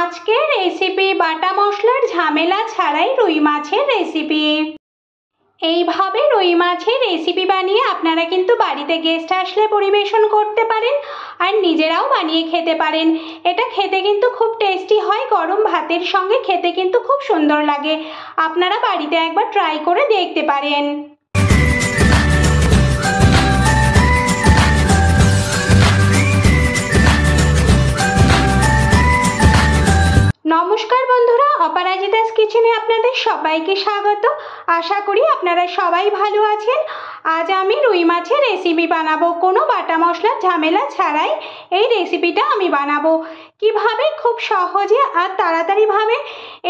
আজকের রেসিপি বাটা মশলার ঝামেলা ছাড়াই রুই মাছের রেসিপি। এইভাবে রুই মাছের রেসিপি বানিয়ে আপনারা কিন্তু বাড়িতে গেস্ট আসলে পরিবেশন করতে পারেন আর নিজেরাও বানিয়ে খেতে পারেন। এটা খেতে কিন্তু খুব টেস্টি হয়, গরম ভাতের সঙ্গে খেতে কিন্তু খুব সুন্দর লাগে। আপনারা বাড়িতে একবার ট্রাই করে দেখতে পারেন। নমস্কার বন্ধুরা, অপরাজিতাস কিচেনে আপনাদের সবাইকে স্বাগত। আশা করি আপনারা সবাই ভালো আছেন। আজ আমি রুই মাছের রেসিপি বানাবো, কোনো বাটা মশলার ঝামেলা ছাড়াই এই রেসিপিটা আমি বানাবো। কিভাবে খুব সহজে আর তাড়াতাড়িভাবে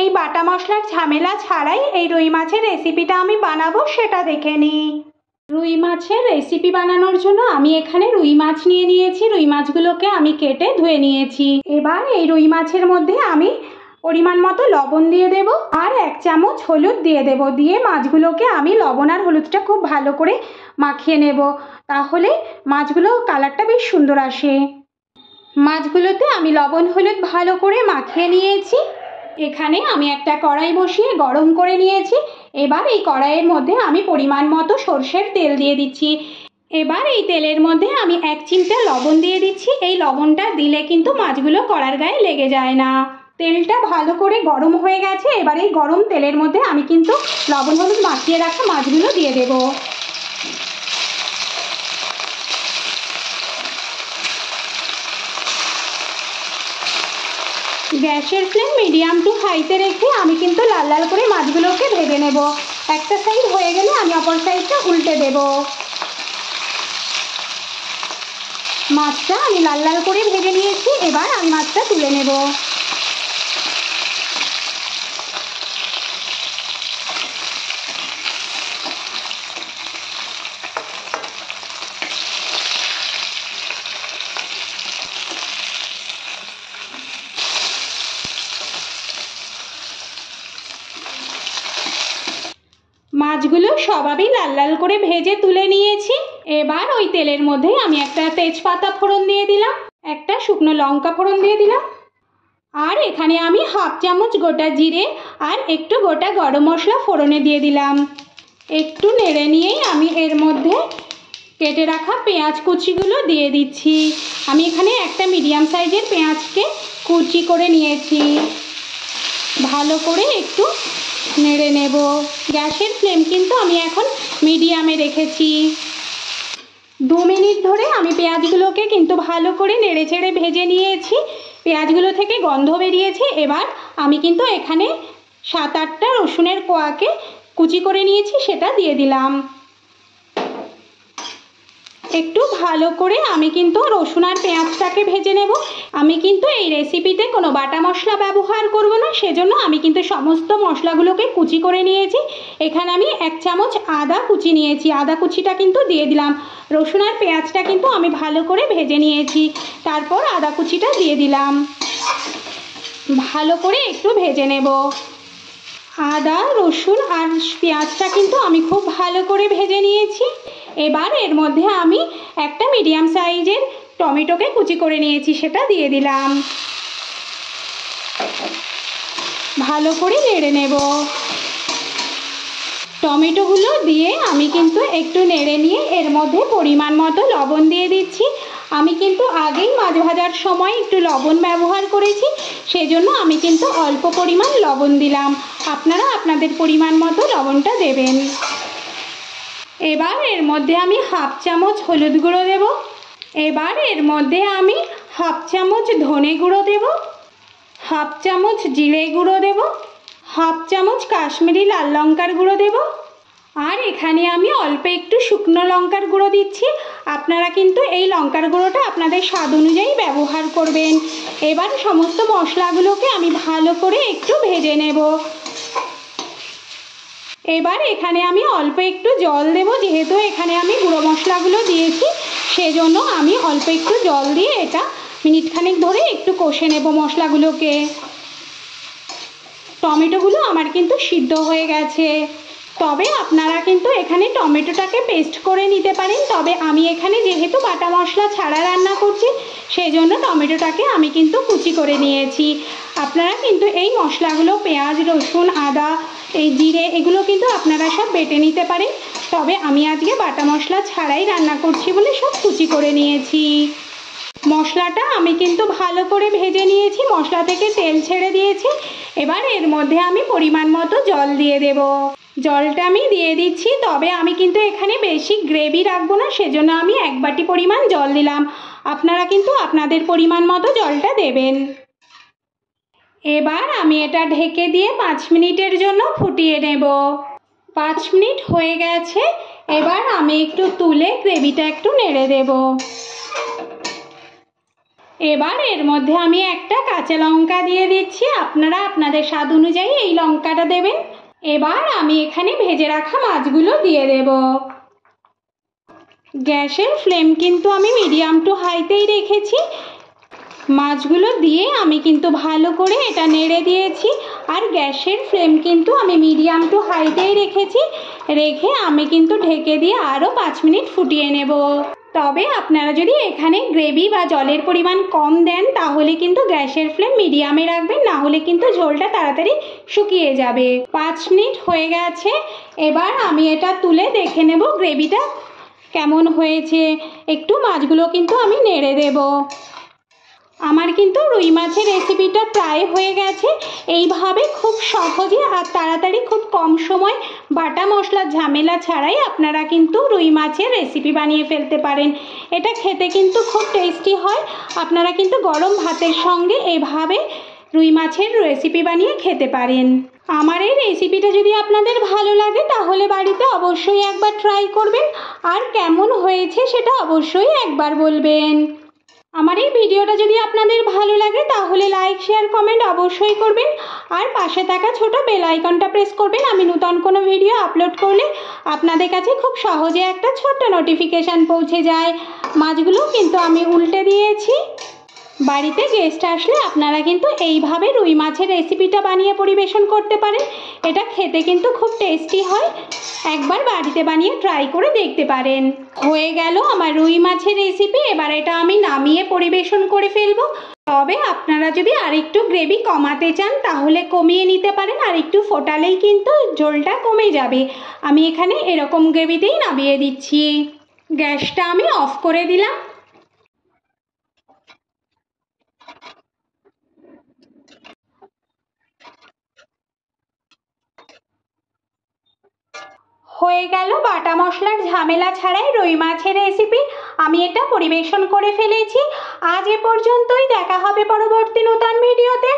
এই বাটা মশলার ঝামেলা ছাড়াই এই রুই মাছের রেসিপিটা আমি বানাবো সেটা দেখে নিই। রুই মাছের রেসিপি বানানোর জন্য আমি এখানে রুই মাছ নিয়ে নিয়েছি। রুই মাছগুলোকে আমি কেটে ধুয়ে নিয়েছি। এবার এই রুই মাছের মধ্যে আমি পরিমাণ মতো লবণ দিয়ে দেব আর 1 চামচ হলুদ দিয়ে দেব। দিয়ে মাছগুলোকে আমি লবণ আর হলুদটা খুব ভালো করে মাখিয়ে নেব, তাহলে মাছগুলো কালারটা বেশ সুন্দর আসে। মাছগুলোতে আমি লবণ হলুদ ভালো করে মাখিয়ে নিয়েছি। এখানে আমি একটা কড়াই বসিয়ে গরম করে নিয়েছি। এবার এই কড়াইয়ের মধ্যে আমি পরিমাণ মতো সরষের তেল দিয়ে দিচ্ছি। এবার এই তেলের মধ্যে আমি 1 চিমটা লবণ দিয়ে দিচ্ছি। এই লবণটা দিলে কিন্তু মাছগুলো কড়ার গায়ে লেগে যায় না। তেলটা ভালো করে গরম হয়ে গেছে। এবার এই গরম তেলের মধ্যে আমি কিন্তু লবণ হলুদ মাখিয়ে রাখা মাছগুলো দিয়ে দেব। গ্যাসের ফ্লেম মিডিয়াম টু হাইতে রেখে আমি কিন্তু লাল লাল করে মাছগুলোকে ভেজে নেব। একটা সাইড হয়ে গেলে আমি অপর সাইডটা উল্টে দেব। মাছটা আমি লাল লাল করে ভেজে নিয়েছি। এবার আমি মাছটা তুলে নেব। মাছগুলো সবই লাল লাল করে ভেজে তুলে নিয়েছি। এবার ওই তেলের মধ্যে আমি একটা তেজপাতা ফোড়ন দিয়ে দিলাম, একটা শুকনো লঙ্কা ফোড়ন দিয়ে দিলাম, আর এখানে আমি 1/2 চামচ গোটা জিরে আর একটু গোটা গরম মশলা ফোড়নে দিয়ে দিলাম। একটু নেড়ে নিয়েই আমি এর মধ্যে কেটে রাখা পেঁয়াজ কুচিগুলো দিয়ে দিচ্ছি। আমি এখানে একটা মিডিয়াম সাইজের পেঁয়াজকে কুচি করে নিয়েছি। ভালো করে একটু নেড়ে নেব। গ্যাসের ফ্লেম কিন্তু আমি এখন মিডিয়ামে রেখেছি। 2 মিনিট ধরে আমি পেঁয়াজগুলোকে কিন্তু ভালো করে নেড়ে চেড়ে ভেজে নিয়েছি। পেঁয়াজগুলো থেকে গন্ধ বেরিয়েছে। এবার আমি কিন্তু এখানে 7-8টা রসুনের কোয়াকে কুচি করে নিয়েছি, সেটা দিয়ে দিলাম। একটু ভালো করে আমি কিন্তু রসুন আর পেঁয়াজটাকে ভেজে নেব। আমি কিন্তু এই রেসিপিতে কোনো বাটা মশলা ব্যবহার করব না, সেজন্য আমি কিন্তু সমস্ত মশলাগুলোকে কুচি করে নিয়েছি। এখানে আমি 1 চামচ আদা কুচি নিয়েছি, আদা কুচিটা কিন্তু দিয়ে দিলাম। রসুন আর পেঁয়াজটা কিন্তু আমি ভালো করে ভেজে নিয়েছি, তারপর আদা কুচিটা দিয়ে দিলাম। ভালো করে একটু ভেজে নেব। আদা রসুন আর পেঁয়াজটা কিন্তু আমি খুব ভালো করে ভেজে নিয়েছি। এবার এর মধ্যে আমি একটা মিডিয়াম সাইজের টমেটোকে কুচি করে নিয়েছি, সেটা দিয়ে দিলাম। ভালো করে নেড়ে নেব। টমেটোগুলো দিয়ে আমি কিন্তু একটু নেড়ে নিয়ে এর মধ্যে পরিমাণ মতো লবণ দিয়ে দিচ্ছি। আমি কিন্তু আগেই মাছ ভাজার সময় একটু লবণ ব্যবহার করেছি, সেজন্য আমি কিন্তু অল্প পরিমাণ লবণ দিলাম। আপনারা আপনাদের পরিমাণ মতো লবণটা দেবেন। এবার এর মধ্যে আমি 1/2 চামচ হলুদ গুঁড়ো দেব। এবার এর মধ্যে আমি 1/2 চামচ ধনে গুঁড়ো দেব, 1/2 চামচ জিরে গুঁড়ো দেব, 1/2 চামচ কাশ্মীরি লাল লঙ্কার গুঁড়ো দেব, আর এখানে আমি অল্প একটু শুকনো লঙ্কার গুঁড়ো দিচ্ছি। আপনারা কিন্তু এই লঙ্কার গুঁড়োটা আপনাদের স্বাদ অনুযায়ী ব্যবহার করবেন। এবার সমস্ত মশলাগুলোকে আমি ভালো করে একটু ভেজে নেব। এবার এখানে আমি অল্প একটু জল দেব। যেহেতু এখানে আমি গুঁড়ো মশলাগুলো দিয়েছি, সেজন্য আমি অল্প একটু জল দিয়ে এটা মিনিটখানেক ধরে একটু কষে নেব মশলাগুলোকে। টমেটোগুলো আমার কিন্তু সিদ্ধ হয়ে গেছে। তবে আপনারা কিন্তু এখানে টমেটোটাকে পেস্ট করে নিতে পারেন, তবে আমি এখানে যেহেতু বাটা মশলা ছাড়া রান্না করছি সেই জন্য টমেটোটাকে আমি কিন্তু কুচি করে নিয়েছি। আপনারা কিন্তু এই মশলাগুলো পেঁয়াজ, রসুন, আদা, এই জিরে এগুলো কিন্তু আপনারা সব বেটে নিতে পারেন, তবে আমি আজকে বাটা মশলা ছাড়াই রান্না করছি বলে সব কুচি করে নিয়েছি। মশলাটা আমি কিন্তু ভালো করে ভেজে নিয়েছি, মশলা থেকে তেল ছেড়ে দিয়েছি। এবার এর মধ্যে আমি পরিমাণ মতো জল দিয়ে দেব। জলটা আমি দিয়ে দিচ্ছি, তবে আমি কিন্তু এখানে বেশি গ্রেভি রাখবো না, সেজন্য আমি 1 বাটি পরিমাণ জল দিলাম। আপনারা কিন্তু আপনাদের পরিমাণ মতো জলটা দেবেন। এবার আমি এটা ঢেকে দিয়ে 5 মিনিটের জন্য ফুটিয়ে নেব। 5 মিনিট হয়ে গেছে, এবার আমি একটু তুলে গ্রেভিটা একটু নেড়ে দেব। এবার এর মধ্যে আমি একটা কাঁচা লঙ্কা দিয়ে দিচ্ছি, আপনারা আপনাদের স্বাদ অনুযায়ী এই লঙ্কাটা দেবেন। এবার আমি এখানে ভেজে রাখা মাছগুলো দিয়ে দেব। গ্যাসের ফ্লেম কিন্তু আমি মিডিয়াম টু হাইতেই রেখেছি। মাছগুলো দিয়ে আমি কিন্তু ভালো করে এটা নেড়ে দিয়েছি, আর গ্যাসের ফ্লেম কিন্তু আমি মিডিয়াম টু হাইতেই রেখেছি। রেখে আমি কিন্তু ঢেকে দিয়ে আরও 5 মিনিট ফুটিয়ে নেব। তবে আপনারা যদি এখানে গ্রেভি বা জলের পরিমাণ কম দেন তাহলে কিন্তু গ্যাসের ফ্লেম মিডিয়ামে রাখবেন, না হলে কিন্তু ঝোলটা তাড়াতাড়ি শুকিয়ে যাবে। 5 মিনিট হয়ে গেছে, এবার আমি এটা তুলে দেখে নেব গ্রেভিটা কেমন হয়েছে। একটু মাছগুলো কিন্তু আমি নেড়ে দেব। আমার কিন্তু রুই মাছের রেসিপিটা প্রায় হয়ে গেছে। এইভাবে খুব সহজে আর তাড়াতাড়ি খুব কম সময় বাটা মশলার ঝামেলা ছাড়াই আপনারা কিন্তু রুই মাছের রেসিপি বানিয়ে ফেলতে পারেন। এটা খেতে কিন্তু খুব টেস্টি হয়। আপনারা কিন্তু গরম ভাতের সঙ্গে এভাবে রুই মাছের রেসিপি বানিয়ে খেতে পারেন। আমার এই রেসিপিটা যদি আপনাদের ভালো লাগে তাহলে বাড়িতে অবশ্যই একবার ট্রাই করবেন, আর কেমন হয়েছে সেটা অবশ্যই একবার বলবেন। আমার এই ভিডিওটা যদি আপনাদের ভালো লাগে তাহলে লাইক, শেয়ার, কমেন্ট অবশ্যই করবেন, আর পাশে থাকা ছোট বেল আইকনটা প্রেস করবেন। আমি নতুন কোনো ভিডিও আপলোড করলে আপনাদের কাছে খুব সহজে একটা ছোট্ট নোটিফিকেশান পৌঁছে যায়। মাছগুলো কিন্তু আমি উল্টে দিয়েছি। বাড়িতে গেস্ট আসলে আপনারা কিন্তু এইভাবে রুই মাছের রেসিপিটা বানিয়ে পরিবেশন করতে পারেন। এটা খেতে কিন্তু খুব টেস্টি হয়, একবার বাড়িতে বানিয়ে ট্রাই করে দেখতে পারেন। হয়ে গেল আমার রুই মাছের রেসিপি। এবার এটা আমি নামিয়ে পরিবেশন করে ফেলবো। তবে আপনারা যদি আরেকটু গ্রেভি কমাতে চান তাহলে কমিয়ে নিতে পারেন, আর একটু ফোটালেই কিন্তু ঝোলটা কমে যাবে। আমি এখানে এরকম গ্রেভিতেই নামিয়ে দিচ্ছি। গ্যাসটা আমি অফ করে দিলাম। হয়ে গেল বাটা মশলার ঝামেলা ছাড়াই রুই মাছের রেসিপি। আমি এটা পরিবেশন করে ফেলেছি। আজ এ পর্যন্তই, দেখা হবে পরবর্তী নতুন ভিডিওতে।